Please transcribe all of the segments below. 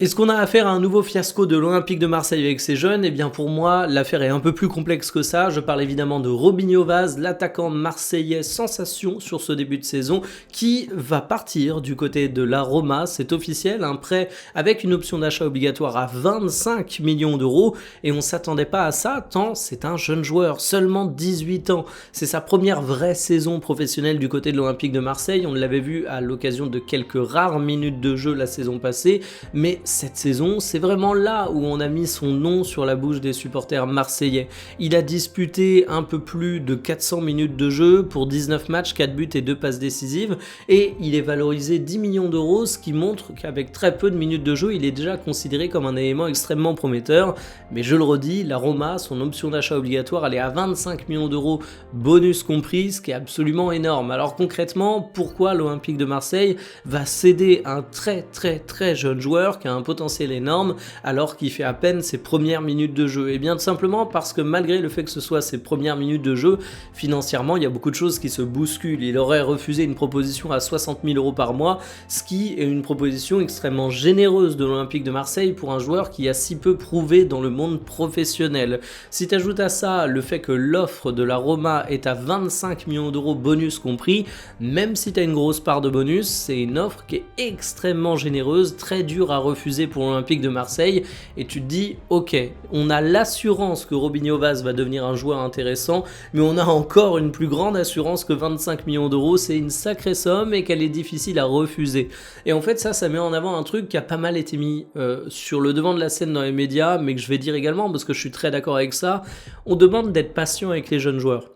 Est-ce qu'on a affaire à un nouveau fiasco de l'Olympique de Marseille avec ses jeunes? Eh bien pour moi, l'affaire est un peu plus complexe que ça. Je parle évidemment de Robinho Vaz, l'attaquant marseillais sensation sur ce début de saison, qui va partir du côté de la Roma. C'est officiel, un prêt avec une option d'achat obligatoire à 25 millions d'euros. Et on ne s'attendait pas à ça, tant c'est un jeune joueur, seulement 18 ans. C'est sa première vraie saison professionnelle du côté de l'Olympique de Marseille. On l'avait vu à l'occasion de quelques rares minutes de jeu la saison passée, mais cette saison, c'est vraiment là où on a mis son nom sur la bouche des supporters marseillais. Il a disputé un peu plus de 400 minutes de jeu pour 19 matchs, 4 buts et 2 passes décisives, et il est valorisé 10 millions d'euros, ce qui montre qu'avec très peu de minutes de jeu, il est déjà considéré comme un élément extrêmement prometteur. Mais je le redis, la Roma, son option d'achat obligatoire, elle est à 25 millions d'euros, bonus compris, ce qui est absolument énorme. Alors concrètement, pourquoi l'Olympique de Marseille va céder un très jeune joueur qui a un potentiel énorme alors qu'il fait à peine ses premières minutes de jeu? Et bien tout simplement parce que malgré le fait que ce soit ses premières minutes de jeu, financièrement il y a beaucoup de choses qui se bousculent. Il aurait refusé une proposition à 60 000 euros par mois, ce qui est une proposition extrêmement généreuse de l'Olympique de Marseille pour un joueur qui a si peu prouvé dans le monde professionnel. Si tu ajoutes à ça le fait que l'offre de la Roma est à 25 millions d'euros bonus compris, même si tu as une grosse part de bonus, c'est une offre qui est extrêmement généreuse, très dure à refuser pour l'Olympique de Marseille, et tu te dis ok, on a l'assurance que Robinho Vaz va devenir un joueur intéressant, mais on a encore une plus grande assurance que 25 millions d'euros, c'est une sacrée somme et qu'elle est difficile à refuser. Et en fait ça met en avant un truc qui a pas mal été mis sur le devant de la scène dans les médias, mais que je vais dire également parce que je suis très d'accord avec ça. On demande d'être patient avec les jeunes joueurs.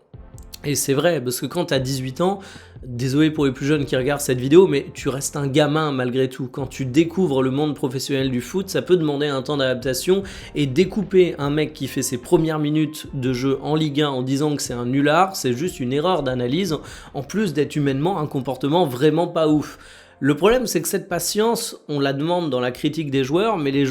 Et c'est vrai, parce que quand tu as 18 ans, désolé pour les plus jeunes qui regardent cette vidéo, mais tu restes un gamin malgré tout. Quand tu découvres le monde professionnel du foot, ça peut demander un temps d'adaptation, et découper un mec qui fait ses premières minutes de jeu en Ligue 1 en disant que c'est un nulard, c'est juste une erreur d'analyse, en plus d'être humainement un comportement vraiment pas ouf. Le problème, c'est que cette patience, on la demande dans la critique des joueurs, mais les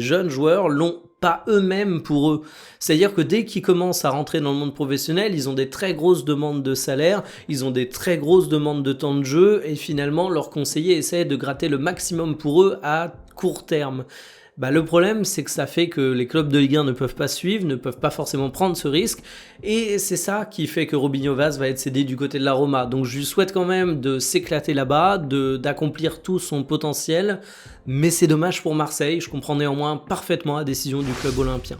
jeunes joueurs l'ont pas eux-mêmes pour eux. C'est-à-dire que dès qu'ils commencent à rentrer dans le monde professionnel, ils ont des très grosses demandes de salaire, ils ont des très grosses demandes de temps de jeu, et finalement, leurs conseillers essaient de gratter le maximum pour eux à court terme. Le problème, c'est que ça fait que les clubs de Ligue 1 ne peuvent pas suivre, ne peuvent pas forcément prendre ce risque, et c'est ça qui fait que Robinho Vaz va être cédé du côté de la Roma. Donc je lui souhaite quand même de s'éclater là-bas, d'accomplir tout son potentiel, mais c'est dommage pour Marseille. Je comprends néanmoins parfaitement la décision du club olympien.